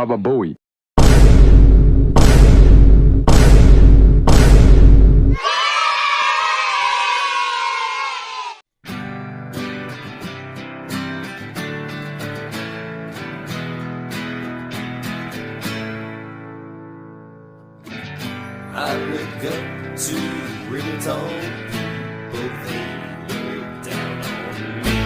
Baba Booey. I look up to really tall people, they look down on me.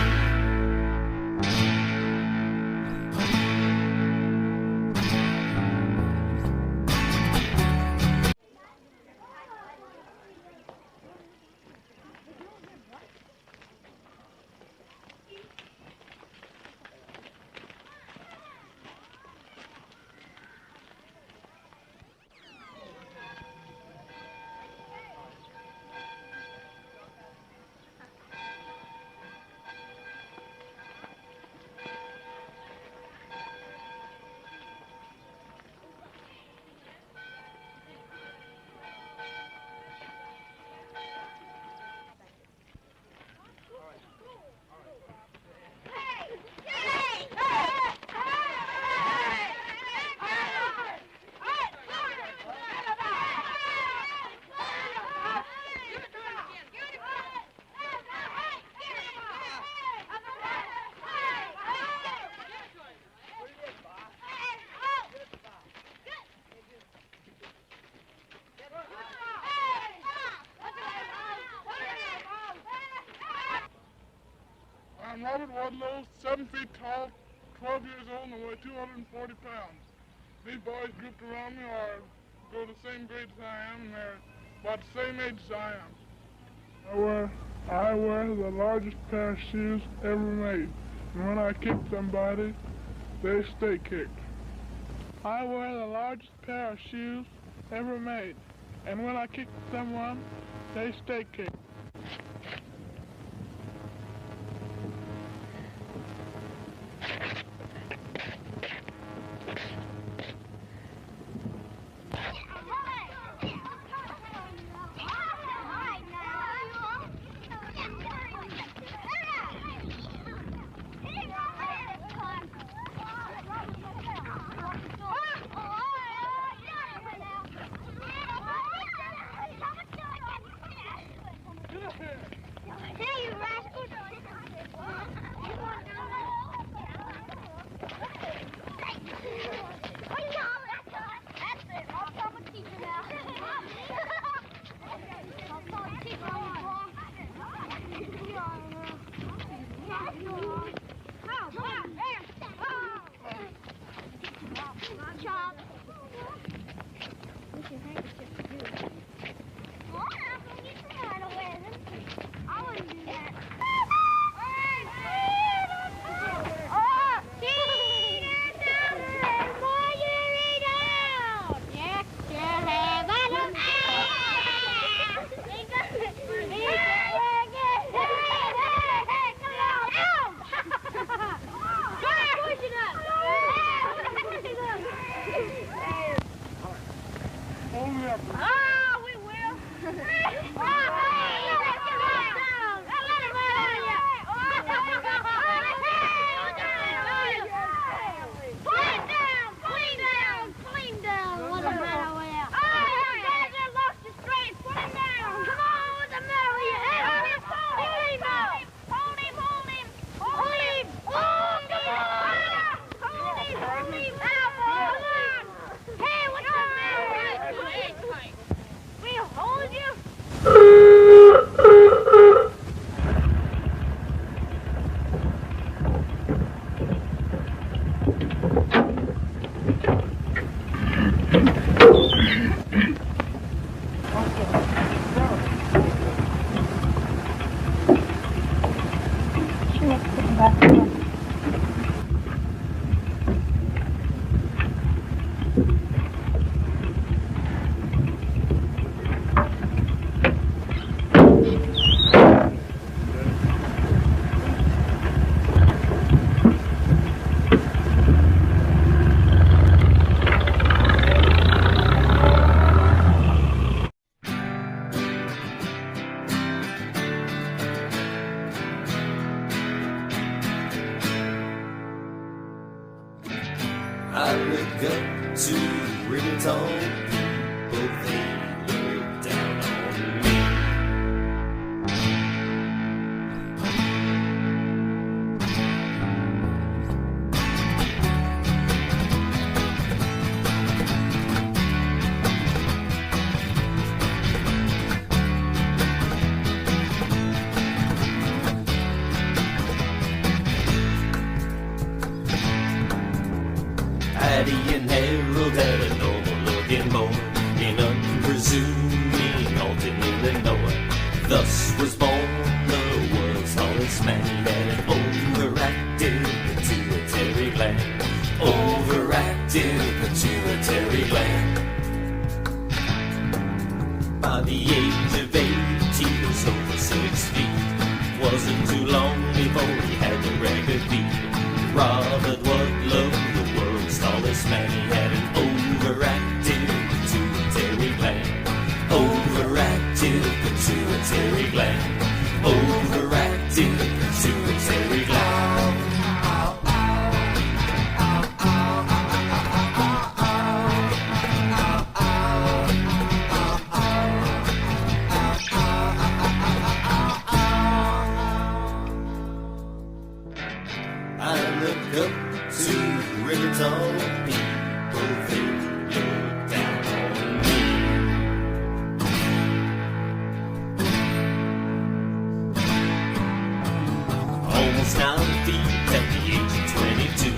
I'm Robert Wadlow, 7 feet tall, 12 years old, and weigh 240 pounds. These boys grouped around me go the same grade as I am, and they're about the same age as I am. I wear the largest pair of shoes ever made, and when I kick somebody, they stay kicked. I wear the largest pair of shoes ever made, and when I kick someone, they stay kicked. I look up to really tall people, they look down on me. Addie and Harold had a normal-looking boy in unpresuming Alton, Illinois. Thus was born the world's tallest man. He had an overactive pituitary gland. Overactive pituitary gland. By the age of 8, he was over 6 feet. Wasn't too long before he had the record beat. Robert Wadlow, the world's tallest man, he had an overactive pituitary gland. Overactive pituitary gland. Overactive pituitary gland. I look up to really tall people, they look down on me. Almost 9 feet at the age of 22,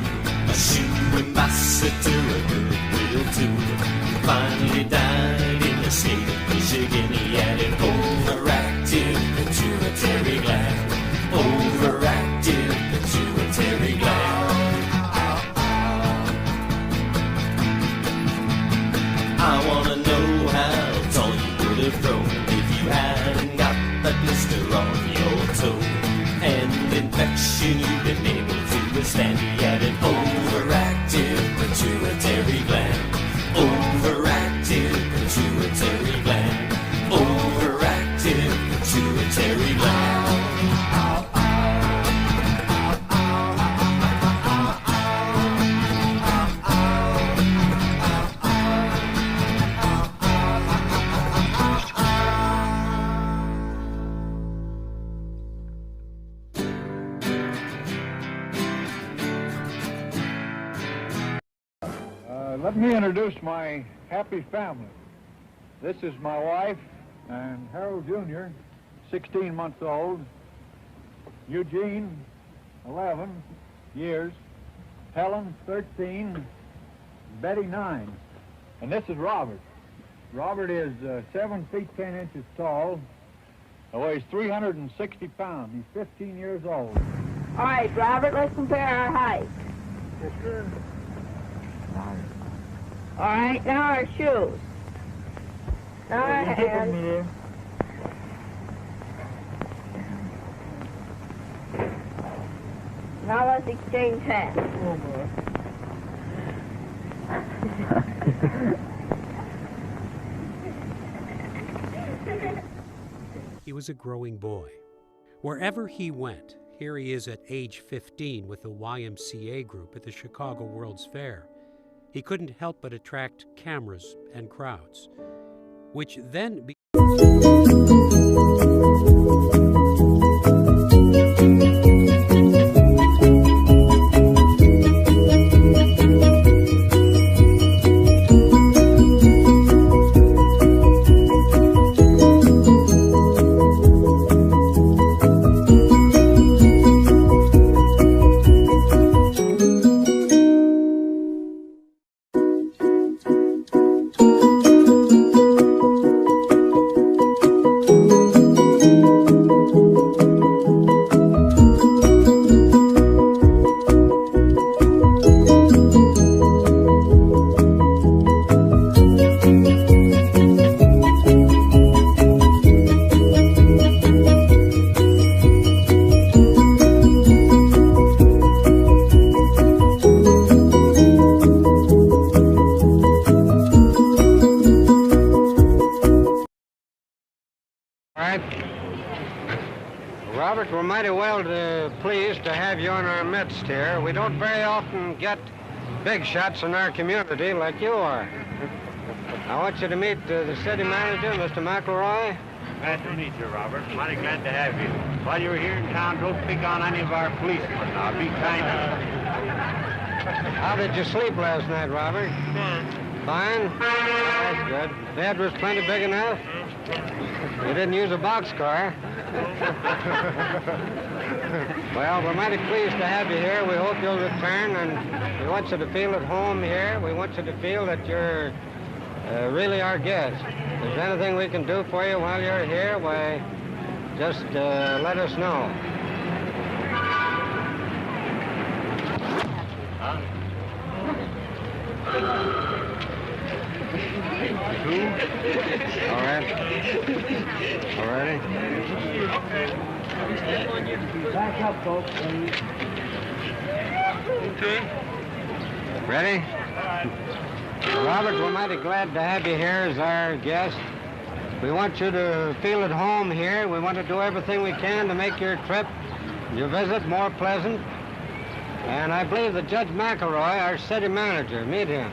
a shoe ambassador, a goodwill tool. Finally died in the state of Michigan. He had an overactive pituitary gland. Overactive pituitary gland. I wanna know how tall you would have grown if you hadn't got that blister on your toe. And infection you've been able to withstand. He had an overactive pituitary gland. Overactive pituitary gland. Overactive pituitary gland. Let me introduce my happy family. This is my wife and Harold Jr., 16 months old, Eugene, 11 years, Helen, 13, Betty, 9. And this is Robert. Robert is 7 feet 10 inches tall, weighs 360 pounds. He's 15 years old. All right, Robert, let's compare our height. Yes, sir. All right, now our shoes. Now our hands. Now let's exchange hats. Oh, boy. He was a growing boy. Wherever he went, here he is at age 15 with the YMCA group at the Chicago World's Fair. He couldn't help but attract cameras and crowds, which then Robert, we're mighty well pleased to have you on our midst here. We don't very often get big shots in our community like you are. I want you to meet the city manager, Mr. McElroy. Glad to meet you, Robert. Mighty glad to have you. While you're here in town, don't pick on any of our policemen. Now, be kind to them. How did you sleep last night, Robert? Fine? That's good. Bed was plenty big enough? You didn't use a boxcar? Well, we're mighty pleased to have you here. We hope you'll return, and we want you to feel at home here. We want you to feel that you're really our guest. If there's anything we can do for you while you're here, why, just let us know. All right. All righty. Back up, folks, please. Okay. Ready? Robert, we're mighty glad to have you here as our guest. We want you to feel at home here. We want to do everything we can to make your trip, your visit, more pleasant. And I believe that Judge McElroy, our city manager, meet him.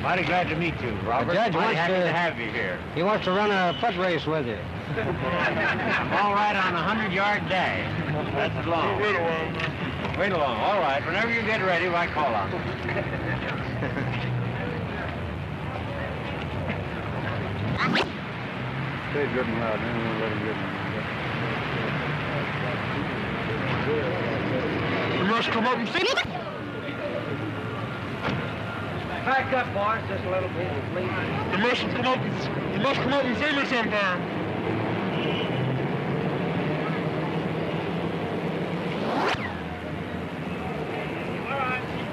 Mighty glad to meet you, Robert. The judge Mighty wants happy to- to have you here. He wants to run a foot race with you. I'm all right on a 100-yard dash. That's long. Wait a while now. Wait along. All right. Whenever you get ready, why call on me. Stay good and loud. Then we'll let him get You must come up and see me. Back up, boys, just a little bit, please. You must come up and see me sometime.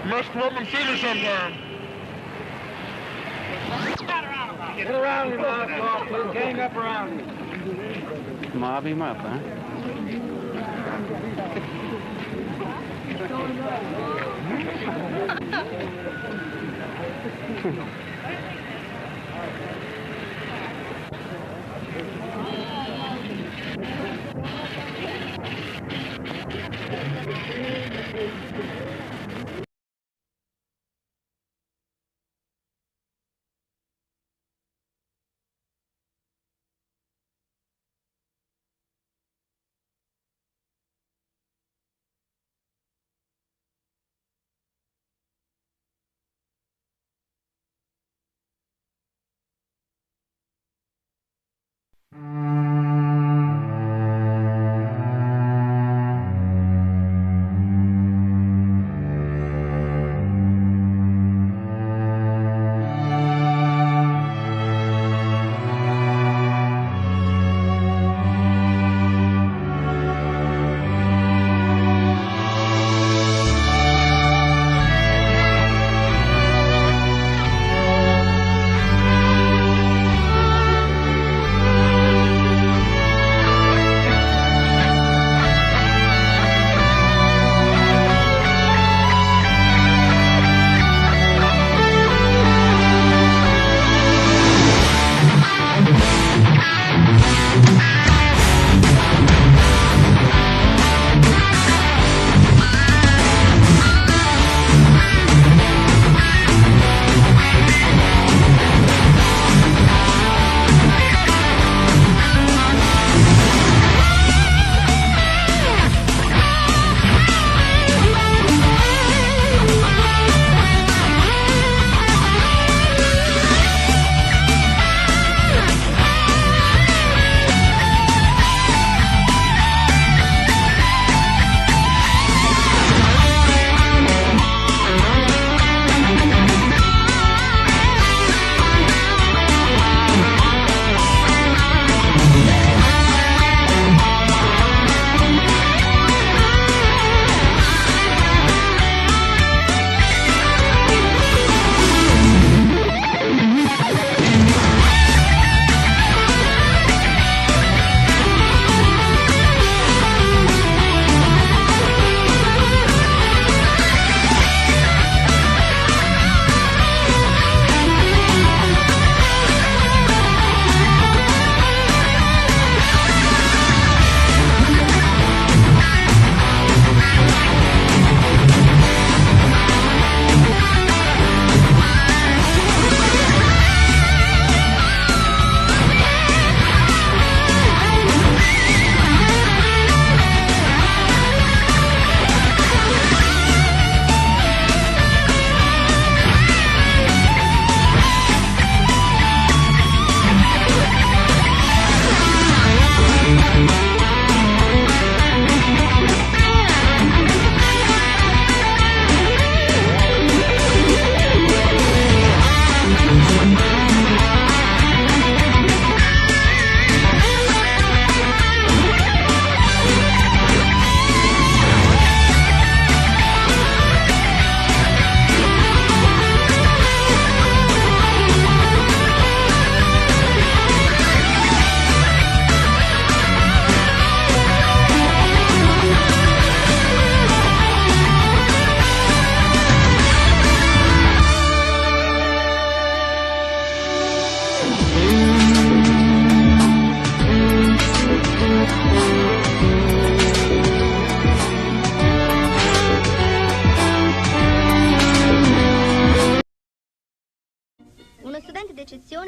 You must come up and see me sometime. Get around him, boss, please. Gang up around him. Mob him up, huh?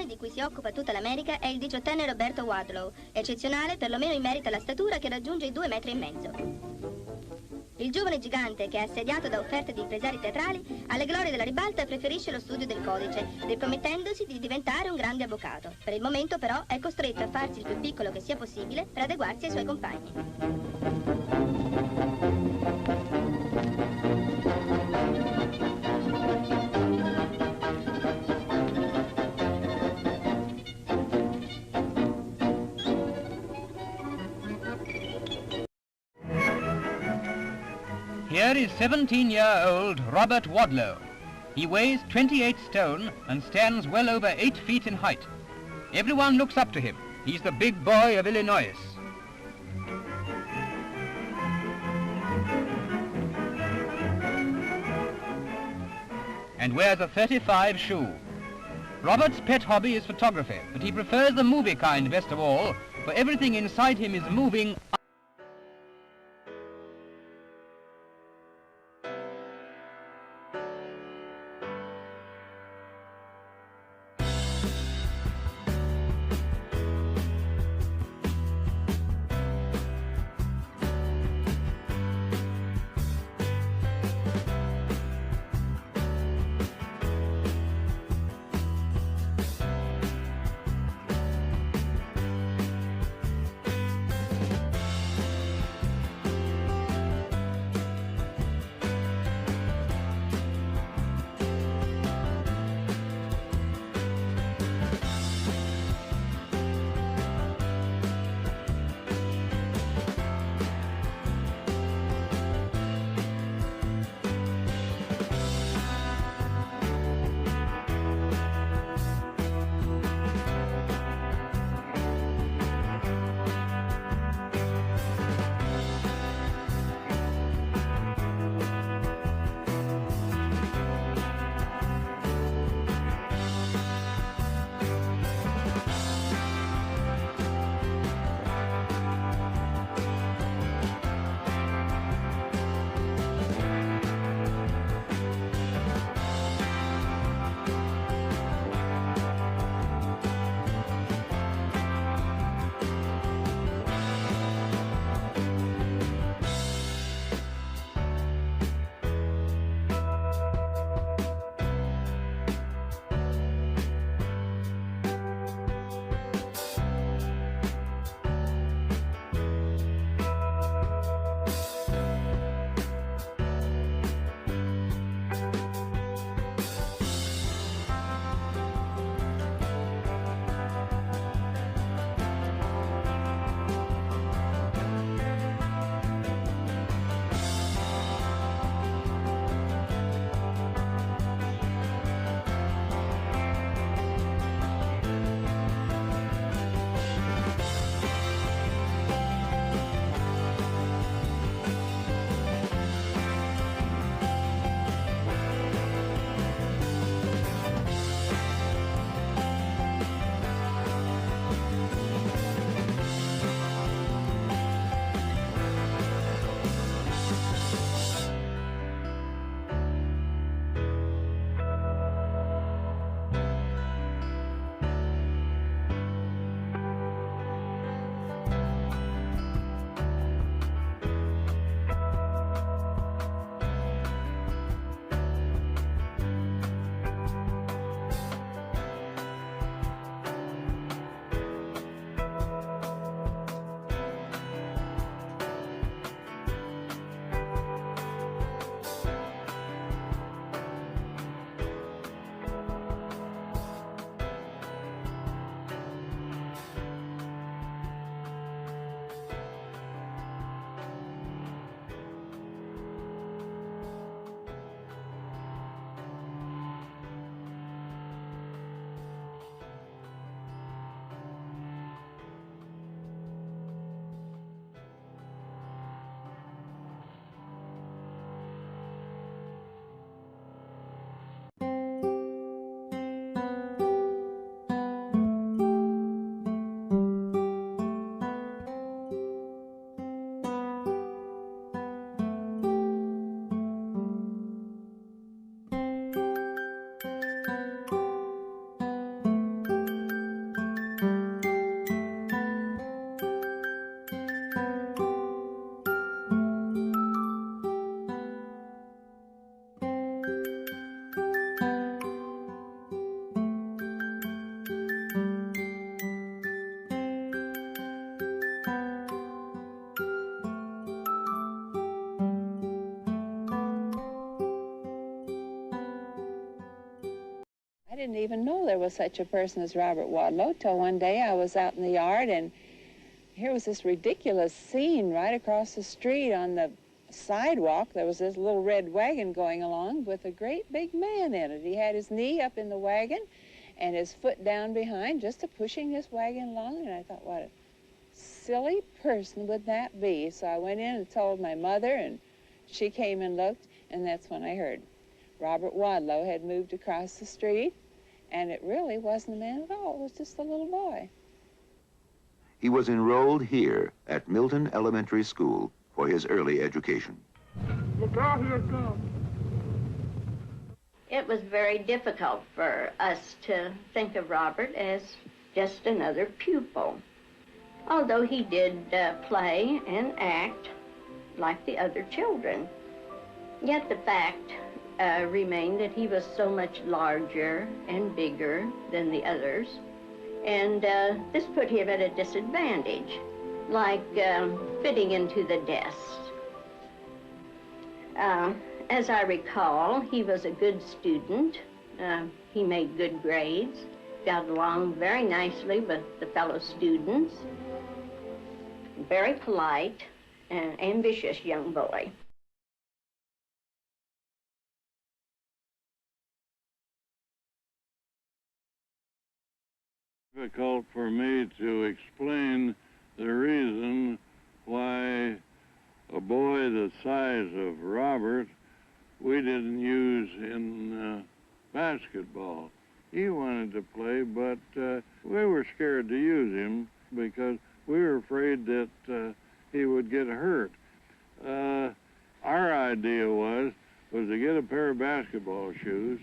giovane di cui si occupa tutta l'America è il 18enne Roberto Wadlow, eccezionale perlomeno in merito alla statura che raggiunge i 2,5 metri. Il giovane gigante, che è assediato da offerte di impresari teatrali, alle glorie della ribalta preferisce lo studio del codice, ripromettendosi di diventare un grande avvocato. Per il momento, però, è costretto a farsi il più piccolo che sia possibile per adeguarsi ai suoi compagni. Here is 17-year-old Robert Wadlow. He weighs 28 stone and stands well over 8 feet in height. Everyone looks up to him. He's the big boy of Illinois. And wears a 35 shoe. Robert's pet hobby is photography, but he prefers the movie kind best of all, for everything inside him is moving. I didn't even know there was such a person as Robert Wadlow till one day I was out in the yard and here was this ridiculous scene right across the street on the sidewalk. There was this little red wagon going along with a great big man in it. He had his knee up in the wagon and his foot down behind just a pushing this wagon along, and I thought, what a silly person would that be? So I went in and told my mother, and she came and looked, and that's when I heard Robert Wadlow had moved across the street, and it really wasn't a man at all. It was just a little boy. He was enrolled here at Milton Elementary School for his early education. Look out, here it comes. It was very difficult for us to think of Robert as just another pupil, although he did play and act like the other children. Yet the fact remained that he was so much larger and bigger than the others, and this put him at a disadvantage, like fitting into the desks. As I recall, he was a good student. He made good grades, got along very nicely with the fellow students, very polite, and ambitious young boy. Difficult for me to explain the reason why a boy the size of Robert we didn't use in basketball. He wanted to play, but we were scared to use him because we were afraid that he would get hurt. Our idea was to get a pair of basketball shoes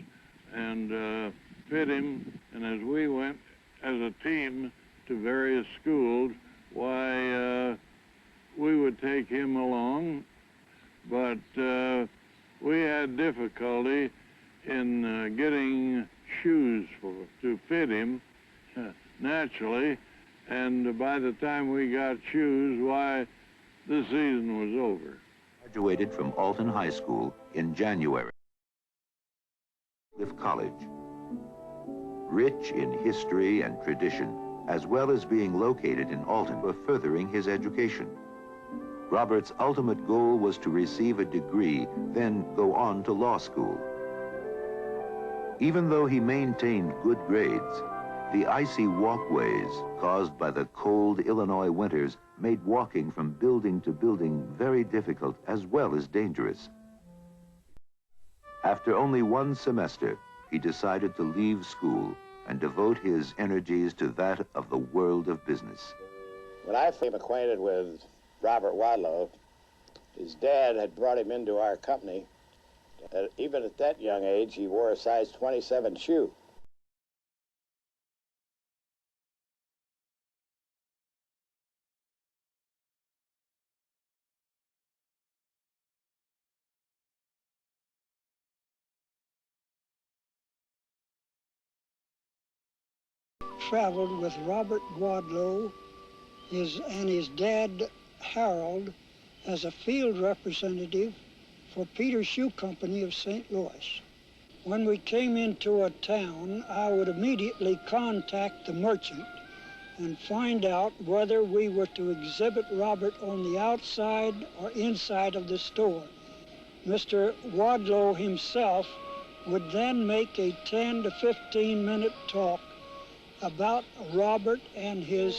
and fit him, and as we went as a team to various schools, why we would take him along, but we had difficulty in getting shoes to fit him, naturally, and by the time we got shoes, why, the season was over. Graduated from Alton High School in January. Cliff College. Rich in history and tradition, as well as being located in Alton for furthering his education. Robert's ultimate goal was to receive a degree, then go on to law school. Even though he maintained good grades, the icy walkways caused by the cold Illinois winters made walking from building to building very difficult as well as dangerous. After only one semester, he decided to leave school and devote his energies to that of the world of business. When I became acquainted with Robert Wadlow, his dad had brought him into our company. Even at that young age, he wore a size 27 shoe. Traveled with Robert Wadlow and his dad, Harold, as a field representative for Peter Shoe Company of St. Louis. When we came into a town, I would immediately contact the merchant and find out whether we were to exhibit Robert on the outside or inside of the store. Mr. Wadlow himself would then make a 10 to 15-minute talk about Robert and his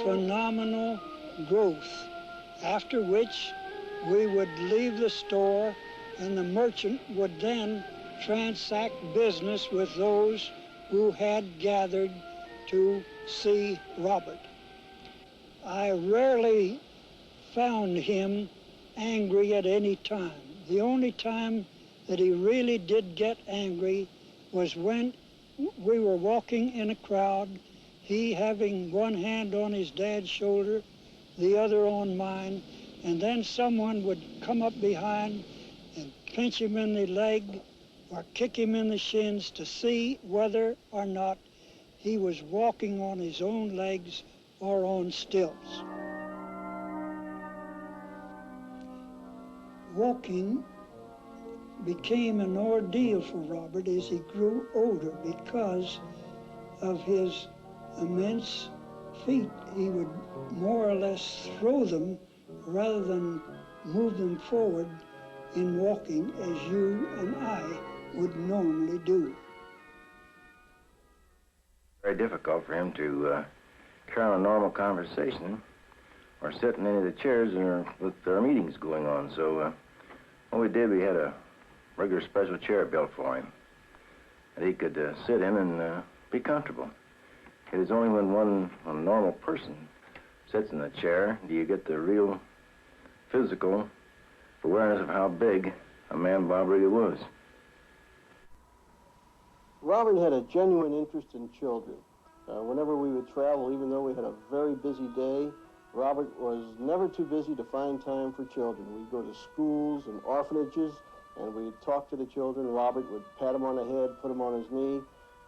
phenomenal growth, after which we would leave the store and the merchant would then transact business with those who had gathered to see Robert. I rarely found him angry at any time. The only time that he really did get angry was when we were walking in a crowd, he having one hand on his dad's shoulder, the other on mine, and then someone would come up behind and pinch him in the leg or kick him in the shins to see whether or not he was walking on his own legs or on stilts. Walking became an ordeal for Robert as he grew older because of his immense feet. He would more or less throw them rather than move them forward in walking as you and I would normally do. Very difficult for him to carry on a normal conversation or sit in any of the chairs with our meetings going on. So what we did, we had a regular special chair built for him that he could sit in and be comfortable. It is only when a normal person sits in the chair do you get the real physical awareness of how big a man Bob really was. Robert had a genuine interest in children. Whenever we would travel, even though we had a very busy day, Robert was never too busy to find time for children. We'd go to schools and orphanages, and we'd talk to the children. Robert would pat them on the head, put them on his knee,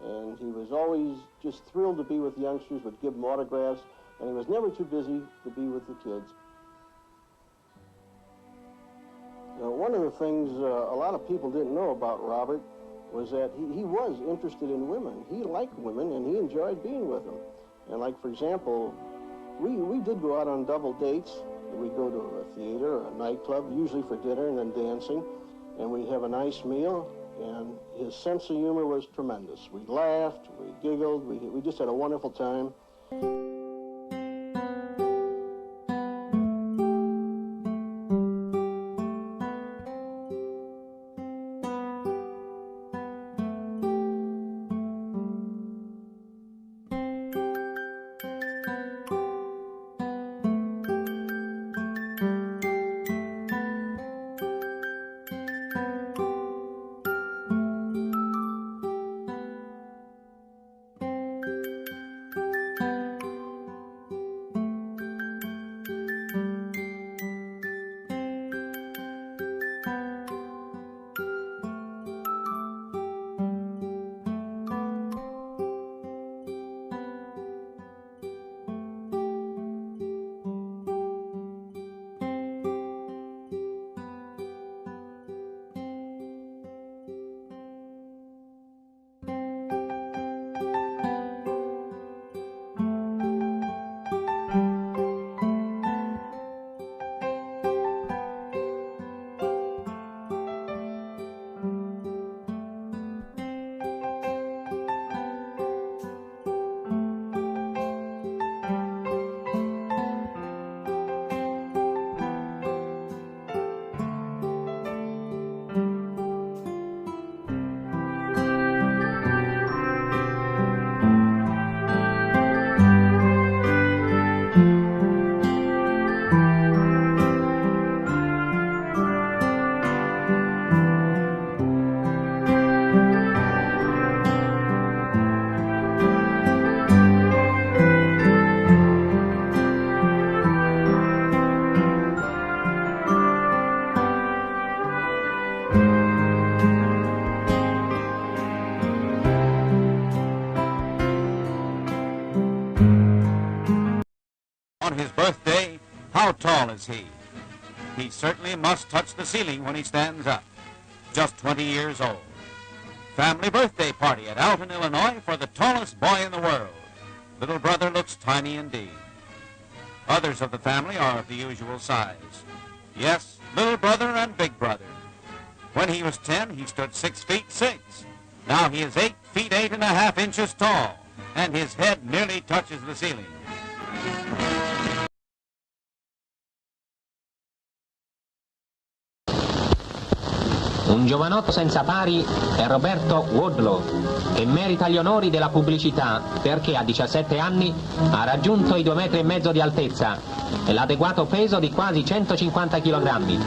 and he was always just thrilled to be with youngsters, would give them autographs, and he was never too busy to be with the kids. One of the things a lot of people didn't know about Robert was that he was interested in women. He liked women, and he enjoyed being with them. And like, for example, we did go out on double dates. We'd go to a theater or a nightclub, usually for dinner and then dancing, and we'd have a nice meal, and his sense of humor was tremendous. We laughed, we giggled, we just had a wonderful time. On his birthday, how tall is he? He certainly must touch the ceiling when he stands up. Just 20 years old. Family birthday party at Alton, Illinois for the tallest boy in the world. Little brother looks tiny indeed. Others of the family are of the usual size. Yes, little brother and big brother. When he was 10, he stood 6 feet 6. Now he is 8 feet 8.5 inches tall, and his head nearly touches the ceiling. Un giovanotto senza pari è Roberto Wadlow, che merita gli onori della pubblicità perché a 17 anni ha raggiunto i 2,5 metri di altezza e l'adeguato peso di quasi 150 kg.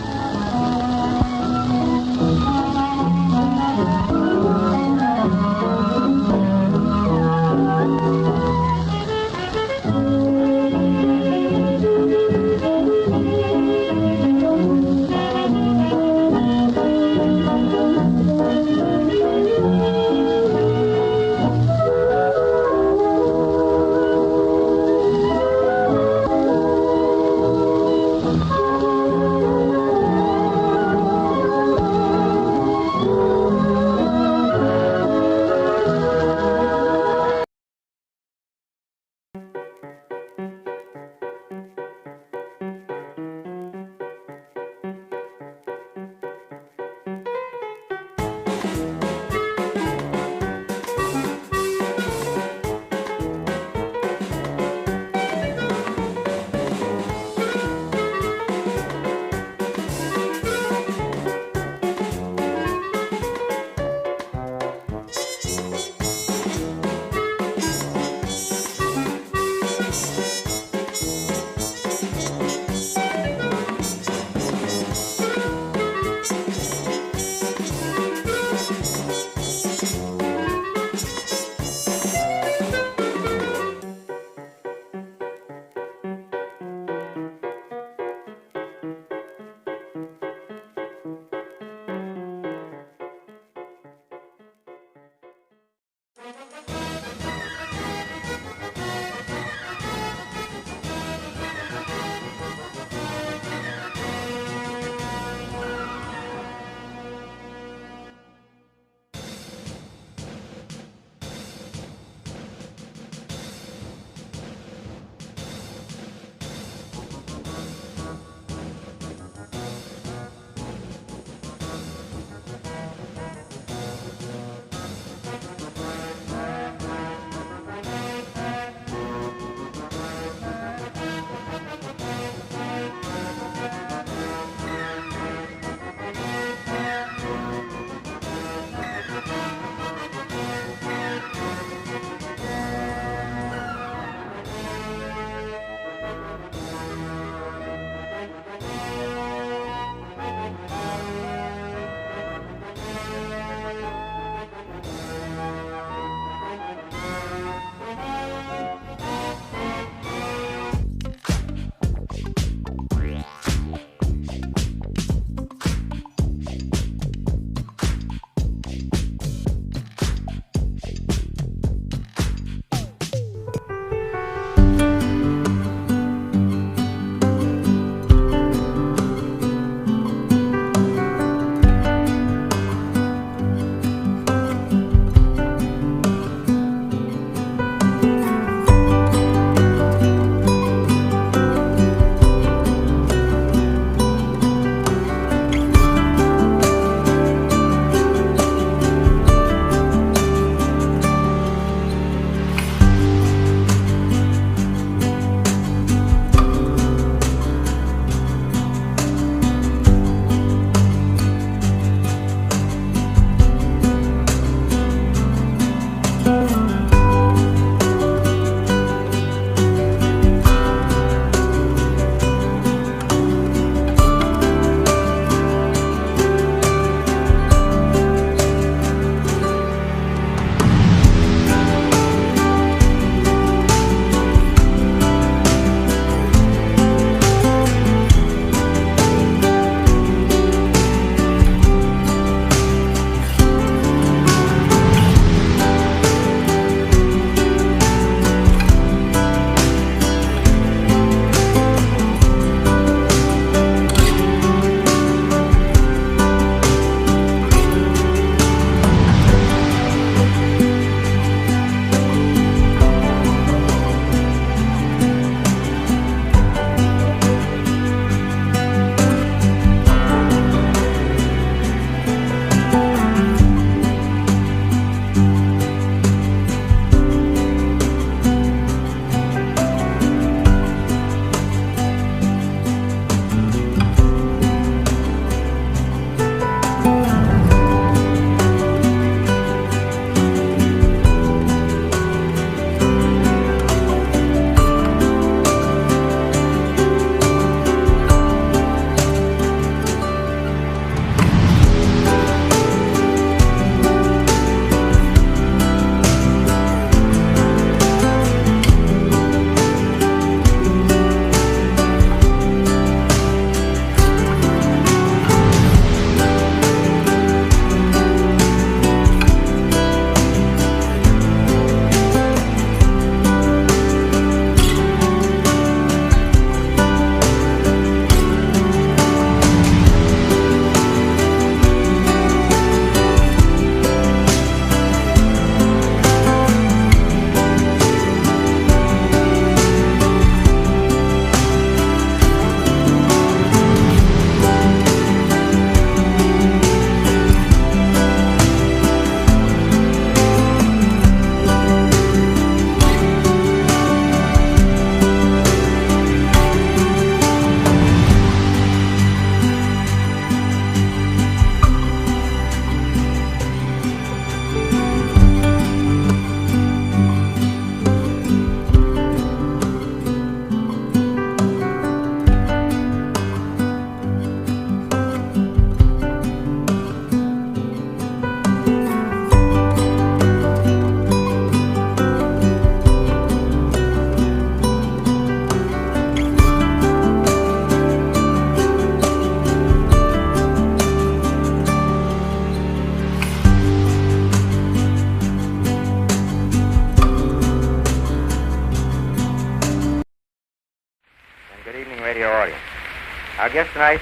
guest tonight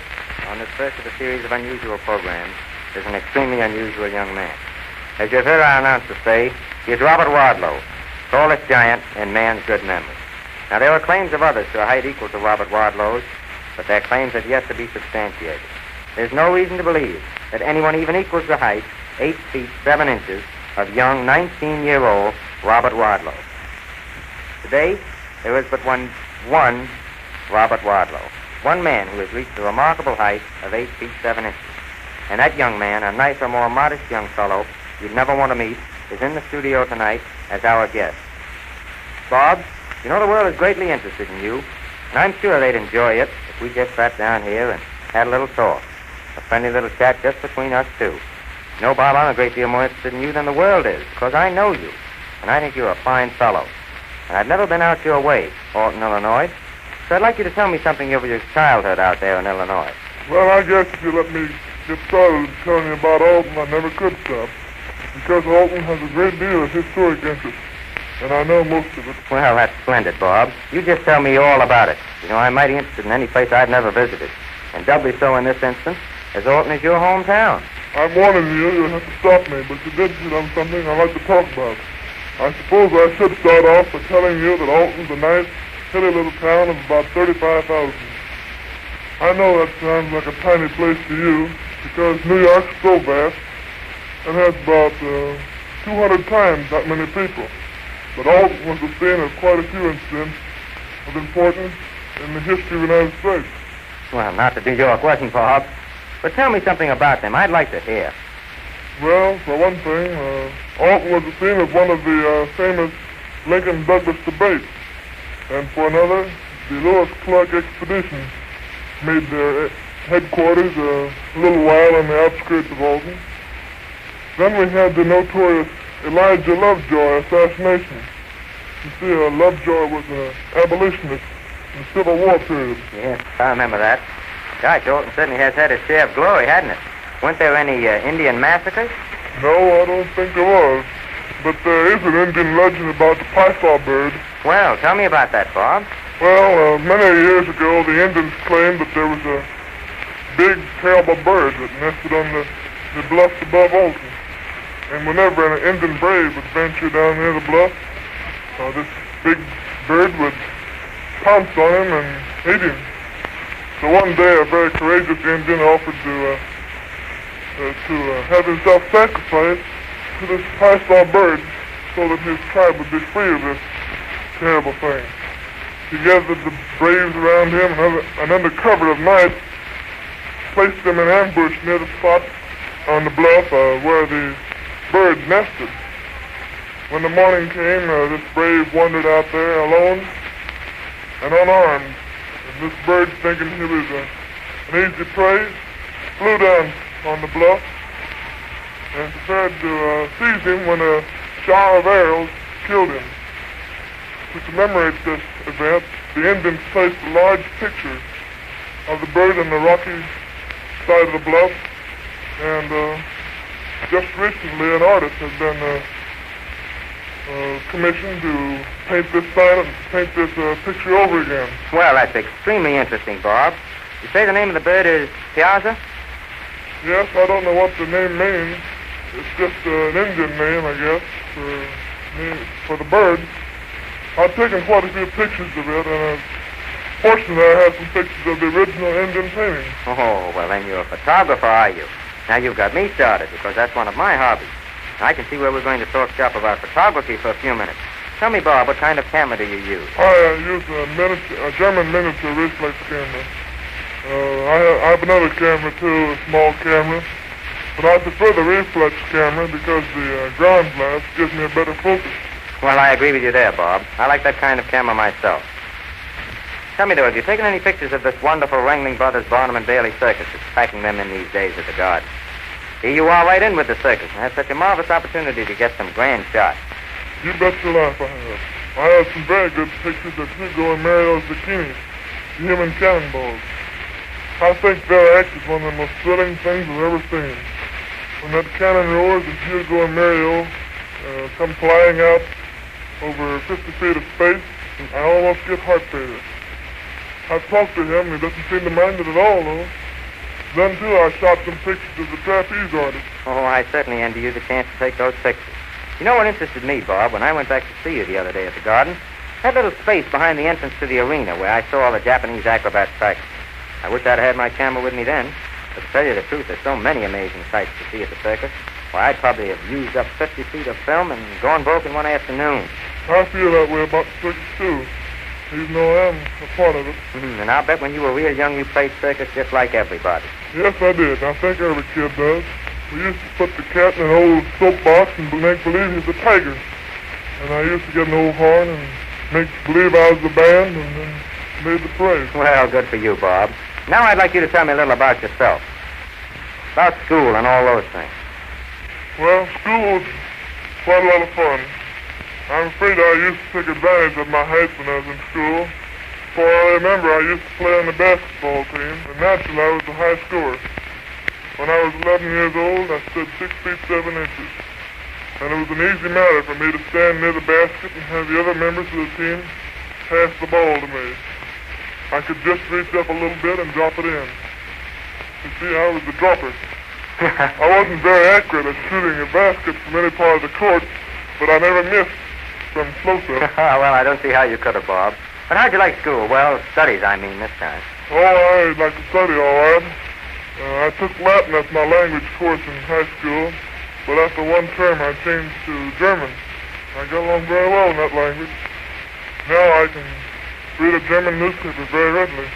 on this first of a series of unusual programs is an extremely unusual young man. As you've heard our announcer say, he is Robert Wadlow, tallest giant in man's good memory. Now, there were claims of others to a height equal to Robert Wadlow's, but their claims have yet to be substantiated. There's no reason to believe that anyone even equals the height, 8 feet 7 inches, of young 19-year-old Robert Wadlow. Today, there is but one Robert Wadlow, one man who has reached the remarkable height of 8 feet 7 inches. And that young man, a nicer, more modest young fellow you'd never want to meet, is in the studio tonight as our guest. Bob, you know the world is greatly interested in you, and I'm sure they'd enjoy it if we just sat down here and had a little talk, a friendly little chat just between us two. You know, Bob, I'm a great deal more interested in you than the world is, because I know you, and I think you're a fine fellow. And I've never been out your way, Alton, Illinois, so I'd like you to tell me something of your childhood out there in Illinois. Well, I guess if you let me get started telling you about Alton, I never could stop, because Alton has a great deal of historic interest, and I know most of it. Well, that's splendid, Bob. You just tell me all about it. You know, I'm mighty interested in any place I've never visited, and doubly so in this instance, as Alton is your hometown. I'm warning you, you'll have to stop me, but you did hit on something I'd like to talk about. I suppose I should start off by telling you that Alton's a nice, hilly little town of about 35,000. I know that sounds like a tiny place to you, because New York's so vast and has about 200 times that many people. But Alton was the scene of quite a few incidents of importance in the history of the United States. Well, not that New York wasn't, Bob, but tell me something about them. I'd like to hear. Well, for one thing, Alton was the scene of one of the famous Lincoln-Douglas debates. And for another, the Lewis-Clark expedition made their headquarters a little while on the outskirts of Alton. Then we had the notorious Elijah Lovejoy assassination. You see, Lovejoy was an abolitionist in the Civil War period. Yes, I remember that. Gosh, Alton certainly has had his share of glory, hasn't it? Weren't there any Indian massacres? No, I don't think there was. But there is an Indian legend about the python bird. Well, tell me about that, Bob. Well, many years ago, the Indians claimed that there was a big, terrible bird that nested on the bluffs above Alton. And whenever an Indian brave would venture down near the bluff, this big bird would pounce on him and eat him. So one day, a very courageous Indian offered to have himself sacrificed to this python bird so that his tribe would be free of this terrible thing. He gathered the braves around him and under cover of night placed them in ambush near the spot on the bluff where the bird nested. When the morning came, this brave wandered out there alone and unarmed. And this bird, thinking he was an easy prey, flew down on the bluff and prepared to seize him when a shower of arrows killed him. To commemorate this event, the Indians placed a large picture of the bird on the rocky side of the bluff, and just recently an artist has been commissioned to paint this picture over again. Well, that's extremely interesting, Bob. You say the name of the bird is Piazza? Yes, I don't know what the name means. It's just an Indian name, I guess, for the bird. I've taken quite a few pictures of it, and fortunately I have some pictures of the original Indian painting. Oh, well, then you're a photographer, are you? Now you've got me started, because that's one of my hobbies. I can see where we're going to talk shop about photography for a few minutes. Tell me, Bob, what kind of camera do you use? I use a German miniature reflex camera. I have another camera, too, a small camera. But I prefer the reflex camera because the ground glass gives me a better focus. Well, I agree with you there, Bob. I like that kind of camera myself. Tell me, though, have you taken any pictures of this wonderful Ringling Brothers Barnum and Bailey circus that's packing them in these days at the Garden? Here you are right in with the circus and had such a marvelous opportunity to get some grand shots. You bet your life I have. I have some very good pictures of Hugo and Mario's bikinis, the human cannonballs. I think their act is one of the most thrilling things I've ever seen. When that cannon roars and Hugo and Mario come flying out over 50 feet of space, I almost get heart failure. I've talked to him, and he doesn't seem to mind it at all, though. Then, too, I shot some pictures of the trapeze artist. Oh, I certainly envy you the chance to take those pictures. You know what interested me, Bob, when I went back to see you the other day at the garden? That little space behind the entrance to the arena where I saw all the Japanese acrobats practice. I wish I'd had my camera with me then. But to tell you the truth, there's so many amazing sights to see at the circus. Why, I'd probably have used up 50 feet of film and gone broke in one afternoon. I feel that way about the circus, too, even though I'm a part of it. And I'll bet when you were real young, you played circus just like everybody. Yes, I did. I think every kid does. We used to put the cat in an old soapbox and make believe he was a tiger. And I used to get an old horn and make believe I was the band and then made the parade. Well, good for you, Bob. Now I'd like you to tell me a little about yourself. About school and all those things. Well, school was quite a lot of fun. I'm afraid I used to take advantage of my height when I was in school. For I remember I used to play on the basketball team, and naturally I was a high scorer. When I was 11 years old, I stood 6 feet 7 inches. And it was an easy matter for me to stand near the basket and have the other members of the team pass the ball to me. I could just reach up a little bit and drop it in. You see, I was a dropper. I wasn't very accurate at shooting a basket from any part of the court, but I never missed from close-up. Well, I don't see how you could have, Bob. But how'd you like school? Well, studies, I mean, this time. Oh, I like to study, all right. I took Latin as my language course in high school, but after one term I changed to German. I got along very well in that language. Now I can read a German newspaper very readily.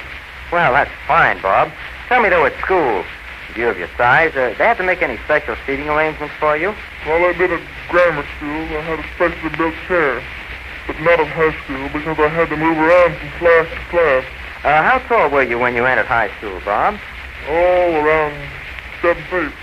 Well, that's fine, Bob. Tell me, though, at school, in view of your size, they have to make any special seating arrangements for you? Well, I did at grammar school. I had a specially built chair, but not at high school because I had to move around from class to class. How tall were you when you entered high school, Bob? Oh, around 7 feet.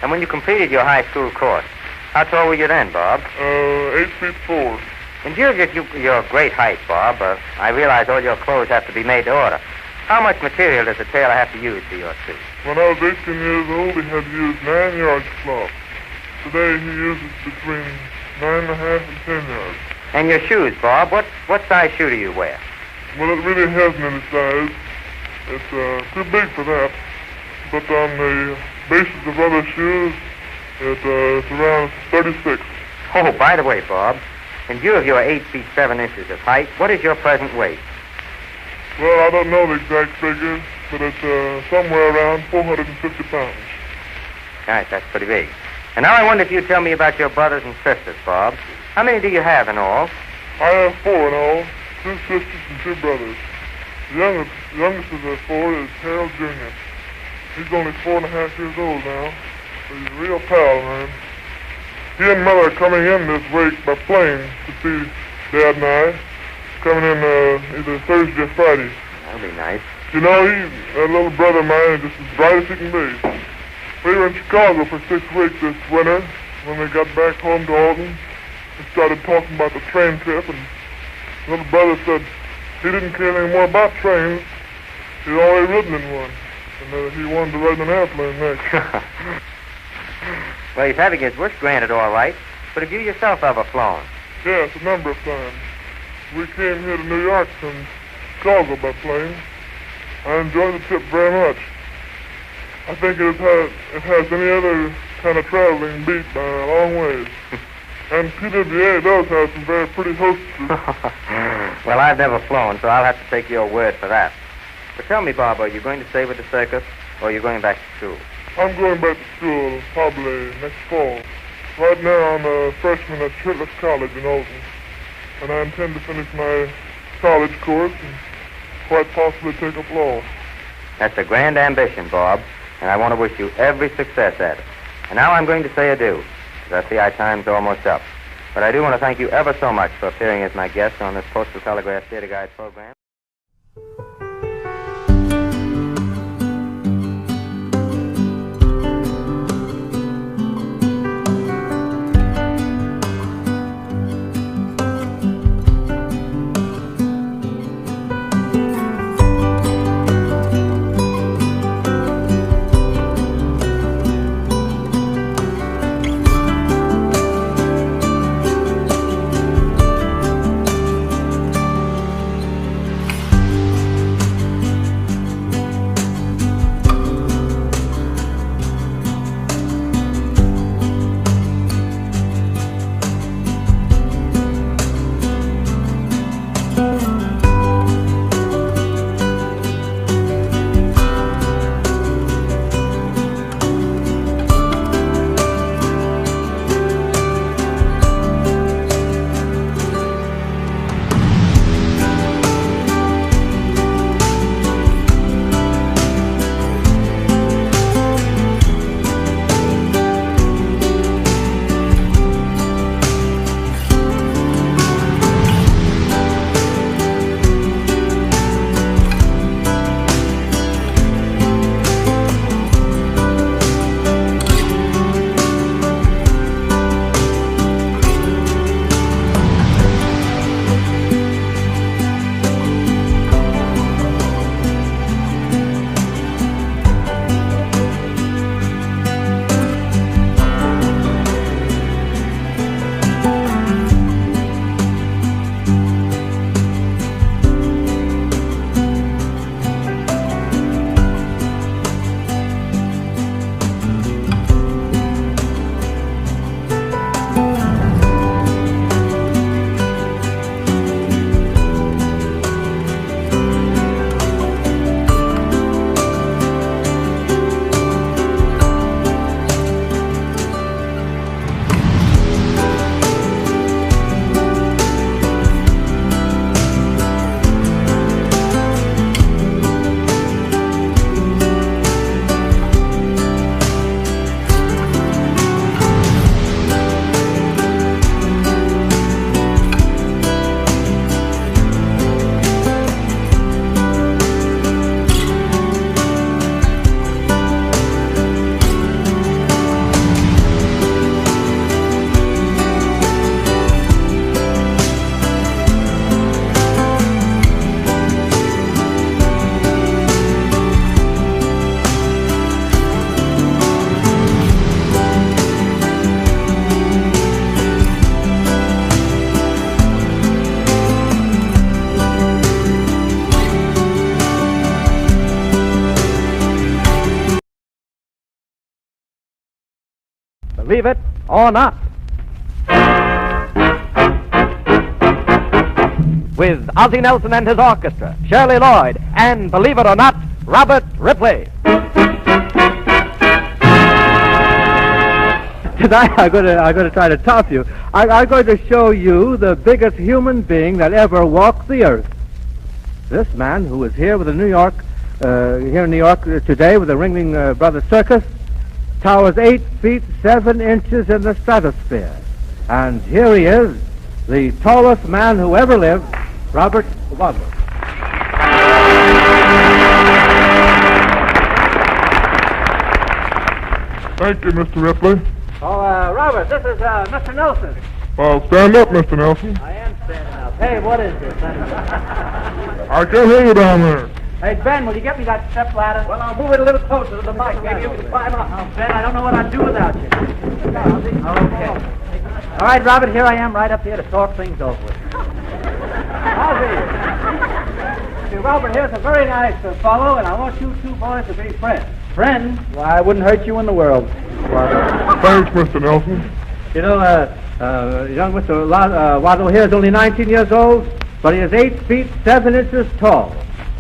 And when you completed your high school course, how tall were you then, Bob? 8 feet 4. In view of your great height, Bob, I realize all your clothes have to be made to order. How much material does the tailor have to use for your suit? When I was 18 years old, he had to use 9 yards of cloth. Today, he uses between 9.5 and 10 yards. And your shoes, Bob, what size shoe do you wear? Well, it really hasn't any size. It's too big for that. But on the basis of other shoes, it's around 36. Oh, by the way, Bob, in view of your 8 feet 7 inches of height, what is your present weight? Well, I don't know the exact figure, but it's somewhere around 450 pounds. Gosh, that's pretty big. And now I wonder if you'd tell me about your brothers and sisters, Bob. How many do you have in all? I have 4 in all, 2 sisters and 2 brothers. The youngest of the 4 is Harold Jr. He's only 4.5 years old now, so he's a real pal of mine. He and Mother are coming in this week by plane to see Dad and I. Coming in either Thursday or Friday. That'll be nice. You know, that little brother of mine is just as bright as he can be. We were in Chicago for 6 weeks this winter. When we got back home to Alton, we started talking about the train trip, and little brother said he didn't care any more about trains. He'd already ridden in one, and he wanted to ride in an airplane next. Well, he's having his wish granted, all right. But have you yourself ever flown? Yes, a number of times. We came here to New York from Chicago by plane. I enjoyed the trip very much. I think it has any other kind of traveling beat by a long ways. And PWA does have some very pretty hostesses. Well, I've never flown, so I'll have to take your word for that. But tell me, Bob, are you going to stay with the circus, or are you going back to school? I'm going back to school probably next fall. Right now, I'm a freshman at Shirtless College in Alton. And I intend to finish my college course and quite possibly take up law. That's a grand ambition, Bob, and I want to wish you every success at it. And now I'm going to say adieu, because I see our time's almost up. But I do want to thank you ever so much for appearing as my guest on this Postal Telegraph Theater Guide program. believe it or not. With Ozzie Nelson and his orchestra, Shirley Lloyd, and, believe it or not, Robert Ripley. Tonight I'm going to try to top you. I'm going to show you the biggest human being that ever walked the earth. This man, who is here with the here in New York today with the Ringling Brothers Circus, towers 8 feet 7 inches in the stratosphere. And here he is, the tallest man who ever lived, Robert Wadlow. Thank you, Mr. Ripley. Oh, Robert, this is Mr. Nelson. Well, stand up, Mr. Nelson. I am standing up. Hey, what is this? I can't hear you down there. Hey, Ben, will you get me that step ladder? Well, I'll move it a little closer to the mic. Maybe you can climb up. Oh, Ben, I don't know what I'd do without you. Okay. All right, Robert, here I am right up here to talk things over with. See, Robert, here's a very nice fellow, and I want you two boys to be friends. Friends? Why, I wouldn't hurt you in the world. Thanks, Mr. Nelson. You know, young Mr. Wadlow here is only 19 years old, but he is 8 feet 7 inches tall.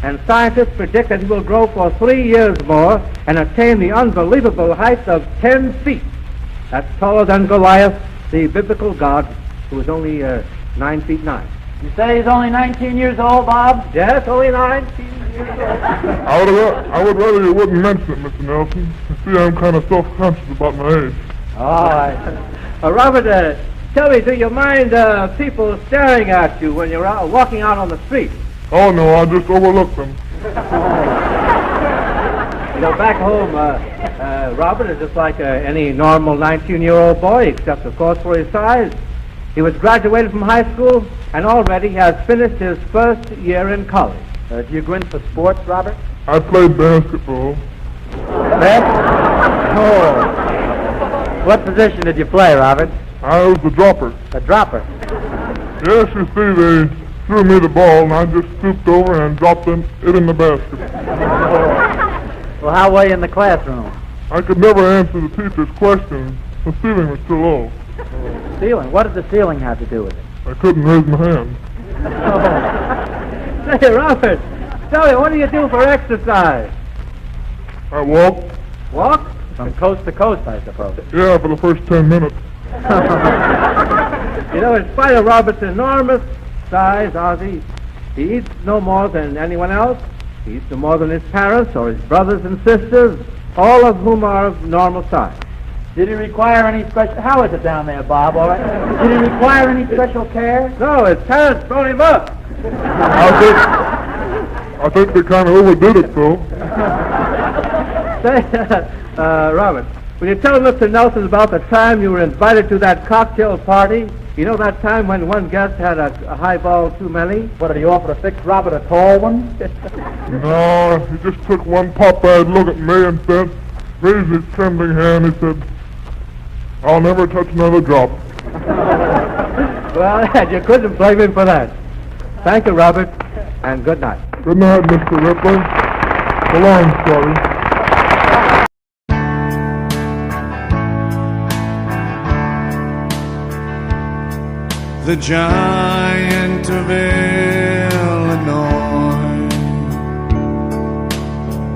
And scientists predict that he will grow for 3 years more and attain the unbelievable height of 10 feet. That's taller than Goliath, the biblical god, who was only 9 feet 9. You say he's only 19 years old, Bob? Yes, only 19 years old. I would rather you wouldn't mention it, Mr. Nelson. You see, I'm kind of self-conscious about my age. All right. Robert, tell me, do you mind people staring at you when you're walking out on the street? Oh, no, I just overlook them. You know, back home, Robert is just like any normal 19-year-old boy, except, of course, for his size. He was graduated from high school and already has finished his first year in college. Do you go in for sports, Robert? I played basketball. Oh. What position did you play, Robert? I was the dropper. A dropper? Yes, you see, they threw me the ball, and I just scooped over and dropped it in the basket. Well, how were you in the classroom? I could never answer the teacher's questions. The ceiling was too low. Ceiling? What did the ceiling have to do with it? I couldn't raise my hand. Oh. Say, Robert, tell me, what do you do for exercise? I walk. Walk? From coast to coast, I suppose. Yeah, for the first 10 minutes. You know, in spite of Robert's enormous size, Ozzie, he eats no more than anyone else. He eats no more than his parents or his brothers and sisters, all of whom are of normal size. Did he require any special... How is it down there, Bob, all right? Did he require any special care? No, his parents brought him up. I think they kind of overdid it, though. Say, Robert, will you tell Mr. Nelson about the time you were invited to that cocktail party? You know that time when one guest had a highball too many? What, did he offer to fix Robert a tall one? No, he just took one pop-eyed look at me and said, raised his trembling hand, he said, I'll never touch another drop. Well, you couldn't blame him for that. Thank you, Robert, and good night. Good night, Mr. Ripley. So long, Scotty. The giant of Illinois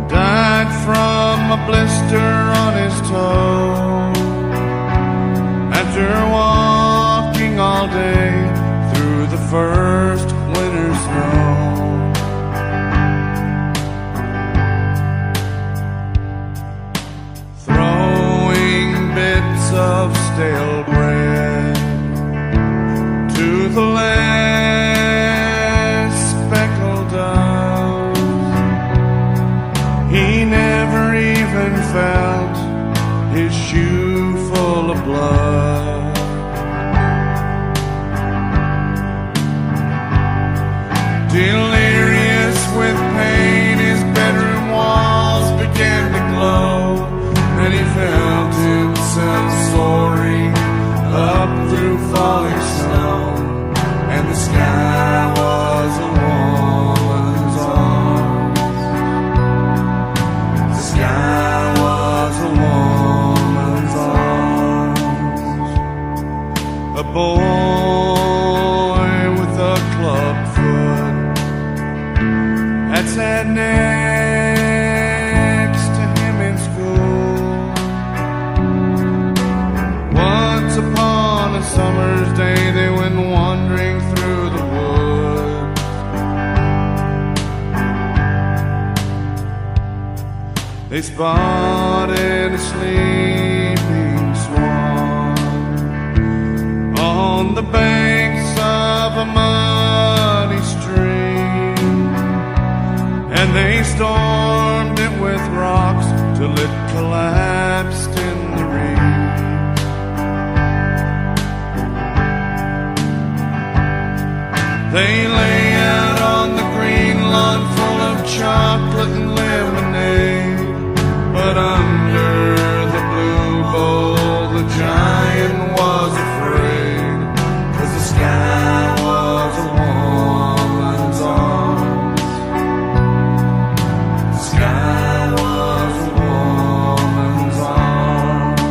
died from a blister on his toe after walking all day through the first winter snow. Throwing bits of stale bread to the last speckled doves. He never even felt his shoe full of blood. boy with a club foot that sat next to him in school. Once upon a summer's day, they went wandering through the woods. They spotted a sleeping swan on the banks of a muddy stream, and they stormed it with rocks till it collapsed in the reeds. They lay out on the green lawn full of chocolate and lemonade, but under the blue bowl the giant was afraid, 'cause the sky was a woman's arms. The sky was a woman's arms.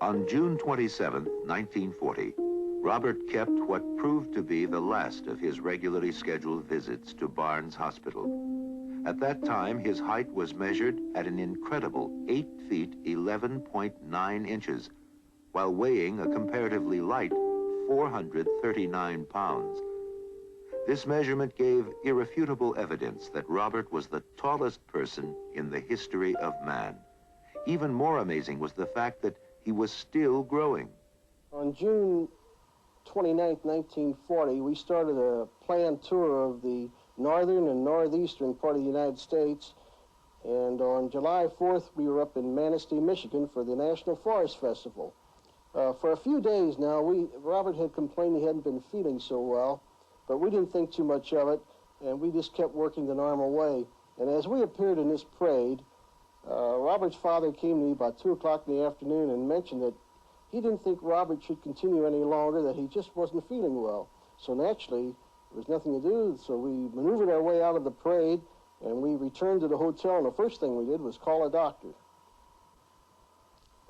On June 27, 1940, Robert kept what proved to be the last of his regularly scheduled visits to Barnes Hospital. At that time, his height was measured at an incredible 8 feet 11.9 inches, while weighing a comparatively light 439 pounds. This measurement gave irrefutable evidence that Robert was the tallest person in the history of man. Even more amazing was the fact that he was still growing. On June 29, 1940, we started a planned tour of the northern and northeastern part of the United States. And on July 4th, we were up in Manistee, Michigan for the National Forest Festival. For a few days now, Robert had complained he hadn't been feeling so well, but we didn't think too much of it, and we just kept working the normal way. And as we appeared in this parade, Robert's father came to me about 2 o'clock in the afternoon and mentioned that he didn't think Robert should continue any longer, that he just wasn't feeling well. So naturally, there was nothing to do, so we maneuvered our way out of the parade, and we returned to the hotel, and the first thing we did was call a doctor.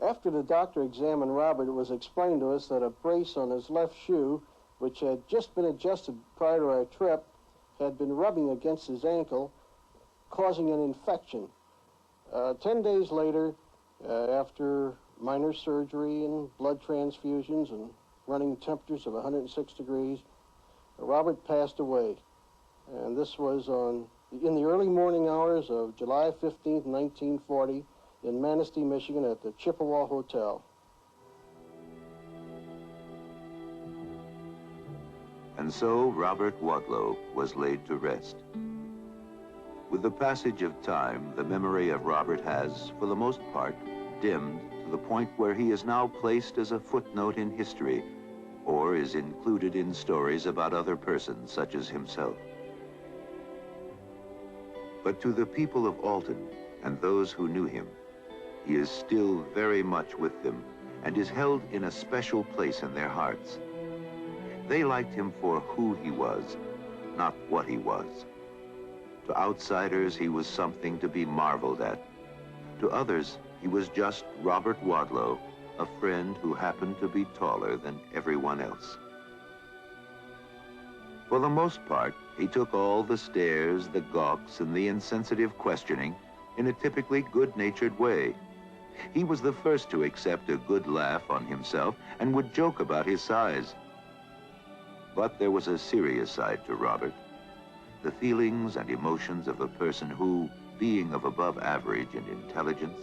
After the doctor examined Robert, it was explained to us that a brace on his left shoe, which had just been adjusted prior to our trip, had been rubbing against his ankle, causing an infection. 10 days later, after minor surgery and blood transfusions and running temperatures of 106 degrees, Robert passed away. And this was in the early morning hours of July 15, 1940, in Manistee, Michigan, at the Chippewa Hotel. And so Robert Wadlow was laid to rest. With the passage of time, the memory of Robert has, for the most part, dimmed to the point where he is now placed as a footnote in history, or is included in stories about other persons such as himself. But to the people of Alton and those who knew him, he is still very much with them and is held in a special place in their hearts. They liked him for who he was, not what he was. To outsiders, he was something to be marveled at. To others, he was just Robert Wadlow, a friend who happened to be taller than everyone else. For the most part, he took all the stares, the gawks, and the insensitive questioning in a typically good-natured way. He was the first to accept a good laugh on himself and would joke about his size. But there was a serious side to Robert. The feelings and emotions of a person who, being of above average in intelligence,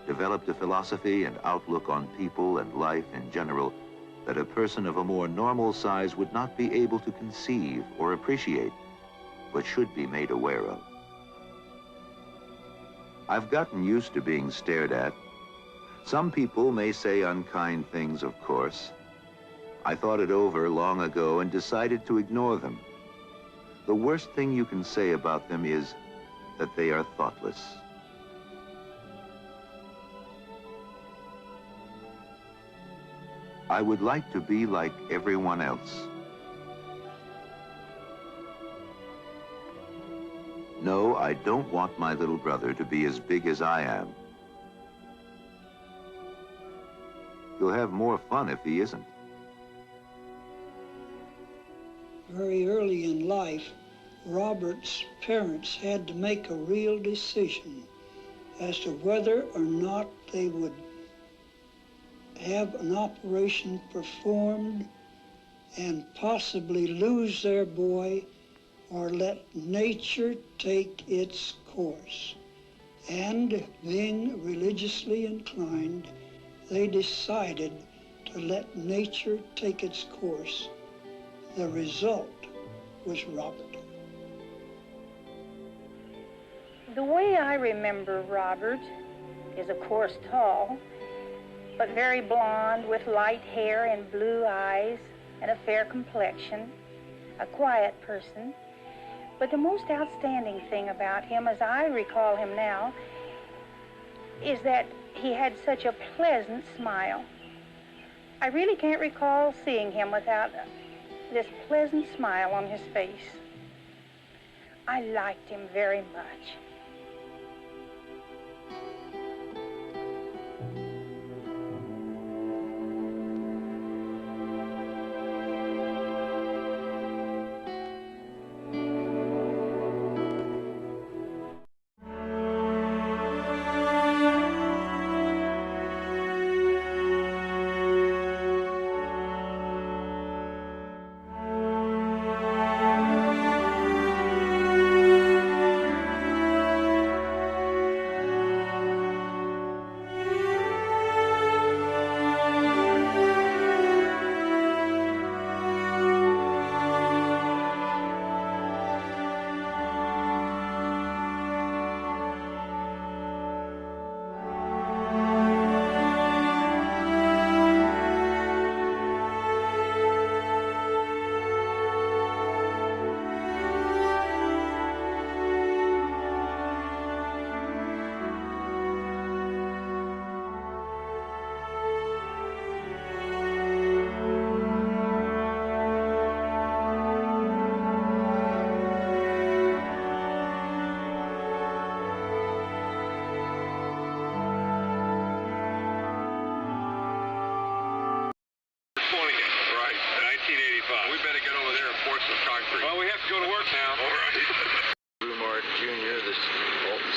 developed a philosophy and outlook on people and life in general that a person of a more normal size would not be able to conceive or appreciate, but should be made aware of. I've gotten used to being stared at. Some people may say unkind things, of course. I thought it over long ago and decided to ignore them. The worst thing you can say about them is that they are thoughtless. I would like to be like everyone else. No, I don't want my little brother to be as big as I am. He'll have more fun if he isn't. Very early in life, Robert's parents had to make a real decision as to whether or not they would have an operation performed and possibly lose their boy or let nature take its course. And being religiously inclined, they decided to let nature take its course. The result was Robert. The way I remember Robert is, of course, tall, but very blonde with light hair and blue eyes and a fair complexion, a quiet person. But the most outstanding thing about him, as I recall him now, is that he had such a pleasant smile. I really can't recall seeing him without this pleasant smile on his face. I liked him very much.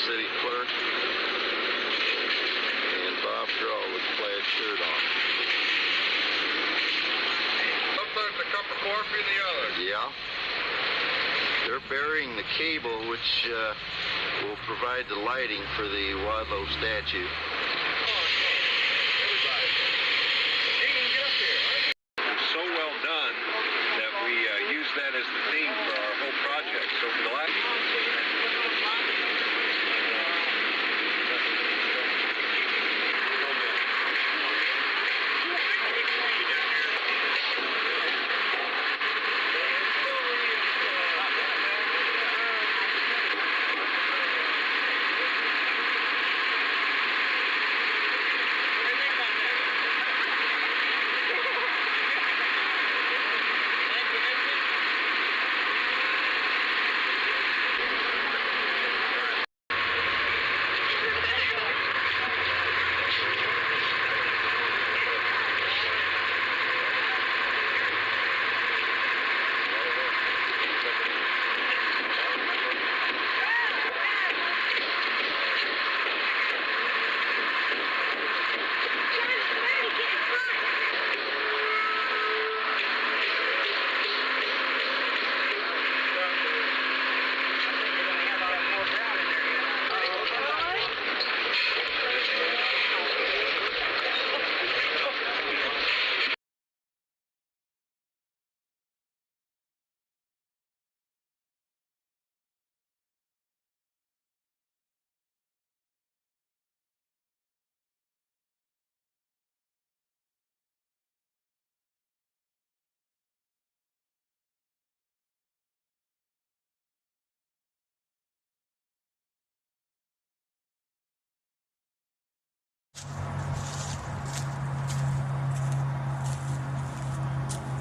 city clerk. And Bob Draw with plaid shirt on. Sometimes the cup of coffee and the other. Yeah. They're burying the cable which will provide the lighting for the Wadlow statue. So well done that we use that as the theme for our whole project. So for the last...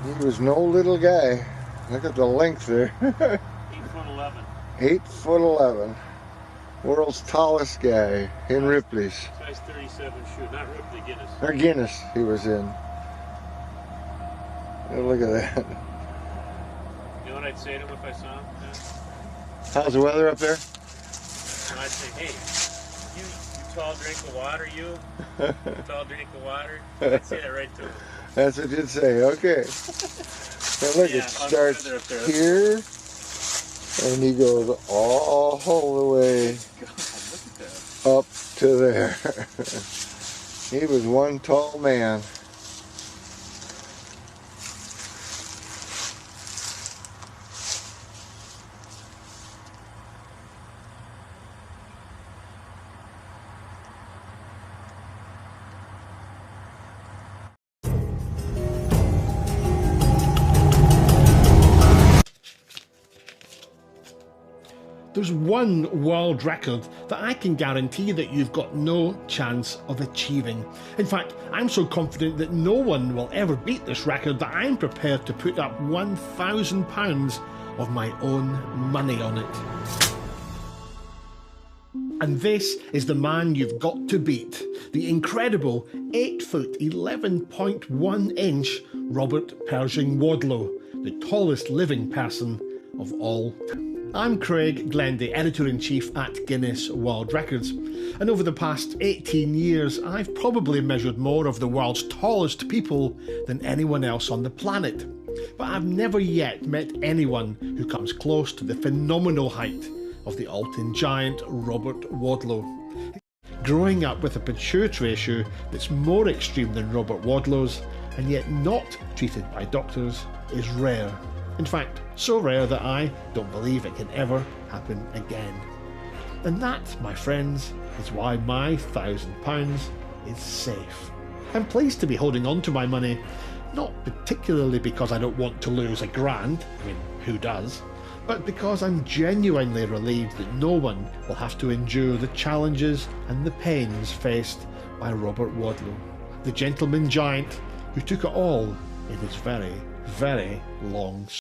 He was no little guy. Look at the length there. 8'11". 8'11". World's tallest guy in Ripley's. Size 37 shoe, not Ripley, Guinness. Or Guinness he was in. Oh, look at that. You know what I'd say to him if I saw him? How's the weather up there? I'd say, hey, you tall drink of water, you? Tall drink of water? I'd say that right to him. That's what you'd say, okay. Now look, Yeah, it starts here, and he goes all the way up to there. He was one tall man. There's one world record that I can guarantee that you've got no chance of achieving. In fact, I'm so confident that no one will ever beat this record that I'm prepared to put up £1,000 of my own money on it. And this is the man you've got to beat, the incredible 8 foot 11.1 inch Robert Pershing Wadlow, the tallest living person of all time. I'm Craig Glendy, Editor-in-Chief at Guinness World Records, and over the past 18 years I've probably measured more of the world's tallest people than anyone else on the planet. But I've never yet met anyone who comes close to the phenomenal height of the Alton giant Robert Wadlow. Growing up with a pituitary issue that's more extreme than Robert Wadlow's, and yet not treated by doctors, is rare. In fact, so rare that I don't believe it can ever happen again. And that, my friends, is why my £1,000 is safe. I'm pleased to be holding on to my money, not particularly because I don't want to lose a grand, I mean, who does, but because I'm genuinely relieved that no one will have to endure the challenges and the pains faced by Robert Wadlow, the gentleman giant who took it all in his very, very long